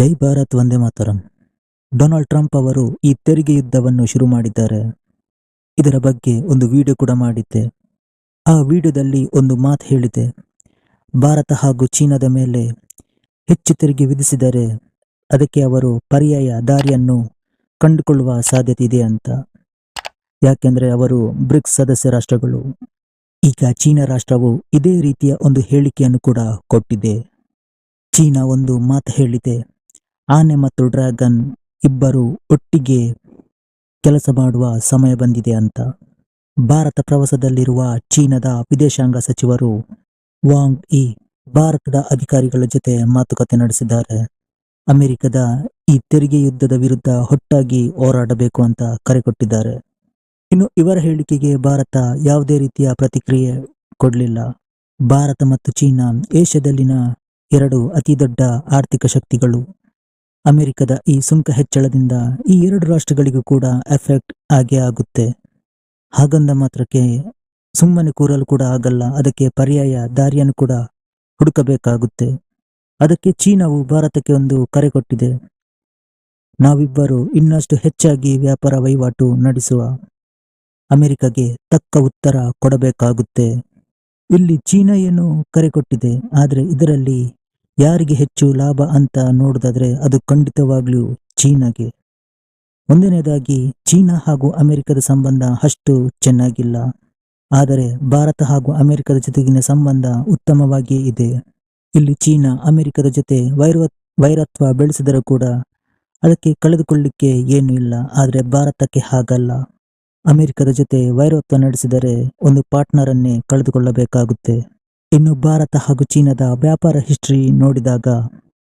ಜೈ Bharat Vande Mataram. Donald Trump ಅವರು ಈ ತೆರಿಗೆ ಯುದ್ಧವನ್ನು ಶುರು ಮಾಡಿದ್ದಾರೆ. ಇದರ ಬಗ್ಗೆ ಒಂದು ವಿಡಿಯೋ ಕೂಡ ಮಾಡಿದ್ದೆ. ಆ ವಿಡಿಯೋದಲ್ಲಿ ಒಂದು ಮಾತು ಹೇಳಿದೆ, ಭಾರತ ಹಾಗೂ ಚೀನಾದ ಮೇಲೆ ಹೆಚ್ಚು ತೆರಿಗೆ ವಿಧಿಸಿದರೆ ಅದಕ್ಕೆ ಅವರು ಪರ್ಯಾಯ ದಾರಿಯನ್ನು ಕಂಡುಕೊಳ್ಳುವ ಸಾಧ್ಯತೆ ಇದೆ ಅಂತ. ಯಾಕೆಂದ್ರೆ ಅವರು ಬ್ರಿಕ್ಸ್ ಸದಸ್ಯ ರಾಷ್ಟ್ರಗಳು. ಈಗ ಚೀನಾ ರಾಷ್ಟ್ರವು ಇದೇ ರೀತಿಯ ಒಂದು ಹೇಳಿಕೆಯನ್ನು ಕೂಡ ಕೊಟ್ಟಿದೆ. ಚೀನಾ ಒಂದು ಮಾತು ಹೇಳಿದೆ, ಆನೆ ಮತ್ತು ಡ್ರ್ಯಾಗನ್ ಇಬ್ಬರು ಒಟ್ಟಿಗೆ ಕೆಲಸ ಮಾಡುವ ಸಮಯ ಬಂದಿದೆ ಅಂತ. ಭಾರತ ಪ್ರವಾಸದಲ್ಲಿರುವ ಚೀನಾದ ವಿದೇಶಾಂಗ ಸಚಿವರು ವಾಂಗ್ ಯಿ ಭಾರತದ ಅಧಿಕಾರಿಗಳ ಜೊತೆ ಮಾತುಕತೆ ನಡೆಸಿದ್ದಾರೆ. ಅಮೆರಿಕದ ಈ ತೆರಿಗೆ ಯುದ್ಧದ ವಿರುದ್ಧ ಒಟ್ಟಾಗಿ ಹೋರಾಡಬೇಕು ಅಂತ ಕರೆ ಕೊಟ್ಟಿದ್ದಾರೆ. ಇನ್ನು ಇವರ ಹೇಳಿಕೆಗೆ ಭಾರತ ಯಾವುದೇ ರೀತಿಯ ಪ್ರತಿಕ್ರಿಯೆ ಕೊಡಲಿಲ್ಲ. ಭಾರತ ಮತ್ತು ಚೀನಾ ಏಷ್ಯಾದಲ್ಲಿನ ಎರಡು ಅತಿ ದೊಡ್ಡ ಆರ್ಥಿಕ ಶಕ್ತಿಗಳು. ಅಮೆರಿಕದ ಈ ಸುಂಕ ಹೆಚ್ಚಳದಿಂದ ಈ ಎರಡು ರಾಷ್ಟ್ರಗಳಿಗೂ ಕೂಡ ಎಫೆಕ್ಟ್ ಆಗೇ ಆಗುತ್ತೆ. ಹಾಗಂದ ಮಾತ್ರಕ್ಕೆ ಸುಮ್ಮನೆ ಕೂರಲು ಕೂಡ ಆಗಲ್ಲ, ಅದಕ್ಕೆ ಪರ್ಯಾಯ ದಾರಿಯನ್ನು ಕೂಡ ಹುಡುಕಬೇಕಾಗುತ್ತೆ. ಅದಕ್ಕೆ ಚೀನಾವು ಭಾರತಕ್ಕೆ ಒಂದು ಕರೆ ಕೊಟ್ಟಿದೆ, ನಾವಿಬ್ಬರು ಇನ್ನಷ್ಟು ಹೆಚ್ಚಾಗಿ ವ್ಯಾಪಾರ ವಹಿವಾಟು ನಡೆಸುವ, ಅಮೆರಿಕಗೆ ತಕ್ಕ ಉತ್ತರ ಕೊಡಬೇಕಾಗುತ್ತೆ. ಇಲ್ಲಿ ಚೀನಾ ಏನು ಕರೆ ಕೊಟ್ಟಿದೆ, ಆದರೆ ಇದರಲ್ಲಿ ಯಾರಿಗೆ ಹೆಚ್ಚು ಲಾಭ ಅಂತ ನೋಡೋದಾದ್ರೆ ಅದು ಖಂಡಿತವಾಗ್ಲೂ ಚೀನಾಗೆ. ಒಂದನೇದಾಗಿ ಚೀನಾ ಹಾಗೂ ಅಮೆರಿಕದ ಸಂಬಂಧ ಅಷ್ಟು ಚೆನ್ನಾಗಿಲ್ಲ, ಆದರೆ ಭಾರತ ಹಾಗೂ ಅಮೆರಿಕದ ಜೊತೆಗಿನ ಸಂಬಂಧ ಉತ್ತಮವಾಗಿಯೇ ಇದೆ. ಇಲ್ಲಿ ಚೀನಾ ಅಮೆರಿಕದ ಜೊತೆ ವೈರತ್ವ ಬೆಳೆಸಿದರೂ ಕೂಡ ಅದಕ್ಕೆ ಕಳೆದುಕೊಳ್ಳಿಕ್ಕೆ ಏನೂ ಇಲ್ಲ, ಆದರೆ ಭಾರತಕ್ಕೆ ಹಾಗಲ್ಲ. ಅಮೆರಿಕದ ಜೊತೆ ವೈರತ್ವ ನಡೆಸಿದರೆ ಒಂದು ಪಾರ್ಟ್ನರ್ ಅನ್ನೇ ಕಳೆದುಕೊಳ್ಳಬೇಕಾಗುತ್ತೆ. ಇನ್ನು ಭಾರತ ಹಾಗೂ ಚೀನಾದ ವ್ಯಾಪಾರ ಹಿಸ್ಟ್ರಿ ನೋಡಿದಾಗ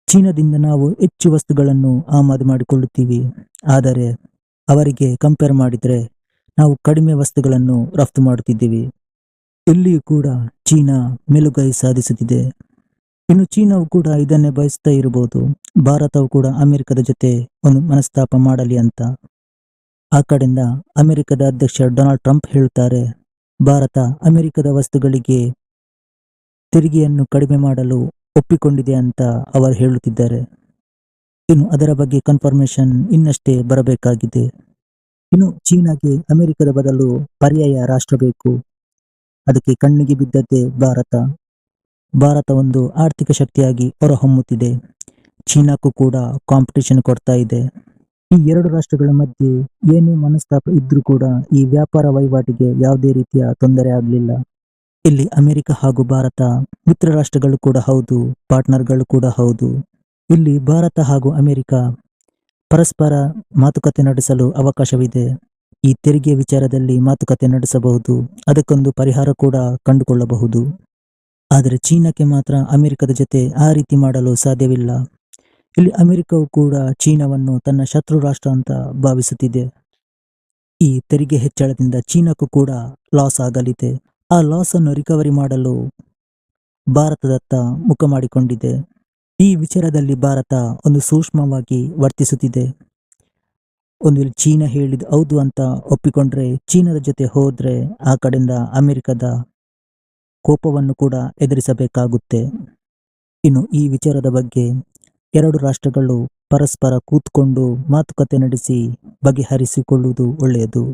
ಚೀನಾದಿಂದ ನಾವು ಹೆಚ್ಚು ವಸ್ತುಗಳನ್ನು ಆಮದು ಮಾಡಿಕೊಳ್ಳುತ್ತೀವಿ, ಆದರೆ ಅವರಿಗೆ ಕಂಪೇರ್ ಮಾಡಿದರೆ ನಾವು ಕಡಿಮೆ ವಸ್ತುಗಳನ್ನು ರಫ್ತು ಮಾಡುತ್ತಿದ್ದೀವಿ. ಇಲ್ಲಿಯೂ ಕೂಡ ಚೀನಾ ಮೇಲುಗೈ ಸಾಧಿಸುತ್ತಿದೆ. ಇನ್ನು ಚೀನಾವು ಕೂಡ ಇದನ್ನೇ ಬಯಸ್ತಾ ಇರಬಹುದು, ಭಾರತವು ಕೂಡ ಅಮೆರಿಕದ ಜೊತೆ ಒಂದು ಮನಸ್ತಾಪ ಮಾಡಲಿ ಅಂತ. ಆ ಕಡೆಯಿಂದ ಅಮೆರಿಕದ ಅಧ್ಯಕ್ಷ ಡೊನಾಲ್ಡ್ ಟ್ರಂಪ್ ಹೇಳುತ್ತಾರೆ, ಭಾರತ ಅಮೆರಿಕದ ವಸ್ತುಗಳಿಗೆ ತೆರಿಗೆಯನ್ನು ಕಡಿಮೆ ಮಾಡಲು ಒಪ್ಪಿಕೊಂಡಿದೆ ಅಂತ ಅವರು ಹೇಳುತ್ತಿದ್ದಾರೆ. ಇನ್ನು ಅದರ ಬಗ್ಗೆ ಕನ್ಫರ್ಮೇಷನ್ ಇನ್ನಷ್ಟೇ ಬರಬೇಕಾಗಿದೆ. ಇನ್ನು ಚೀನಾಗೆ ಅಮೆರಿಕದ ಬದಲು ಪರ್ಯಾಯ ರಾಷ್ಟ್ರ ಬೇಕು, ಅದಕ್ಕೆ ಕಣ್ಣಿಗೆ ಬಿದ್ದದ್ದೇ ಭಾರತ. ಭಾರತ ಒಂದು ಆರ್ಥಿಕ ಶಕ್ತಿಯಾಗಿ ಹೊರಹೊಮ್ಮುತ್ತಿದೆ, ಚೀನಾಕ್ಕೂ ಕೂಡ ಕಾಂಪಿಟೇಷನ್ ಕೊಡ್ತಾ ಇದೆ. ಈ ಎರಡು ರಾಷ್ಟ್ರಗಳ ಮಧ್ಯೆ ಏನೇ ಮನಸ್ತಾಪ ಇದ್ರೂ ಕೂಡ ಈ ವ್ಯಾಪಾರ ವಹಿವಾಟಿಗೆ ಯಾವುದೇ ರೀತಿಯ ತೊಂದರೆ ಆಗಲಿಲ್ಲ. ಇಲ್ಲಿ ಅಮೆರಿಕ ಹಾಗೂ ಭಾರತ ಮಿತ್ರ ರಾಷ್ಟ್ರಗಳು ಕೂಡ ಹೌದು, ಪಾರ್ಟ್ನರ್ಗಳು ಕೂಡ ಹೌದು. ಇಲ್ಲಿ ಭಾರತ ಹಾಗೂ ಅಮೆರಿಕ ಪರಸ್ಪರ ಮಾತುಕತೆ ನಡೆಸಲು ಅವಕಾಶವಿದೆ. ಈ ತೆರಿಗೆ ವಿಚಾರದಲ್ಲಿ ಮಾತುಕತೆ ನಡೆಸಬಹುದು, ಅದಕ್ಕೊಂದು ಪರಿಹಾರ ಕೂಡ ಕಂಡುಕೊಳ್ಳಬಹುದು. ಆದರೆ ಚೀನಾಕ್ಕೆ ಮಾತ್ರ ಅಮೆರಿಕದ ಜೊತೆ ಆ ರೀತಿ ಮಾಡಲು ಸಾಧ್ಯವಿಲ್ಲ. ಇಲ್ಲಿ ಅಮೆರಿಕವು ಕೂಡ ಚೀನಾವನ್ನು ತನ್ನ ಶತ್ರು ರಾಷ್ಟ್ರ ಅಂತ ಭಾವಿಸುತ್ತಿದೆ. ಈ ತೆರಿಗೆ ಹೆಚ್ಚಳದಿಂದ ಚೀನಾಕ್ಕೂ ಕೂಡ ಲಾಸ್ ಆಗಲಿದೆ. ಆ ಲಾಸ್ ಅನ್ನು ರಿಕವರಿ ಮಾಡಲು ಭಾರತದತ್ತ ಮುಖ ಮಾಡಿಕೊಂಡಿದೆ. ಈ ವಿಚಾರದಲ್ಲಿ ಭಾರತ ಒಂದು ಸೂಕ್ಷ್ಮವಾಗಿ ವರ್ತಿಸುತ್ತಿದೆ. ಒಂದು ವೇಳೆ ಚೀನಾ ಹೇಳಿದ ಹೌದು ಅಂತ ಒಪ್ಪಿಕೊಂಡ್ರೆ, ಚೀನಾದ ಜೊತೆ ಹೋದ್ರೆ ಆ ಕಡೆಯಿಂದ ಅಮೆರಿಕದ ಕೋಪವನ್ನು ಕೂಡ ಎದುರಿಸಬೇಕಾಗುತ್ತೆ. ಇನ್ನು ಈ ವಿಚಾರದ ಬಗ್ಗೆ ಎರಡು ರಾಷ್ಟ್ರಗಳು ಪರಸ್ಪರ ಕೂತ್ಕೊಂಡು ಮಾತುಕತೆ ನಡೆಸಿ ಬಗೆಹರಿಸಿಕೊಳ್ಳುವುದು ಒಳ್ಳೆಯದು.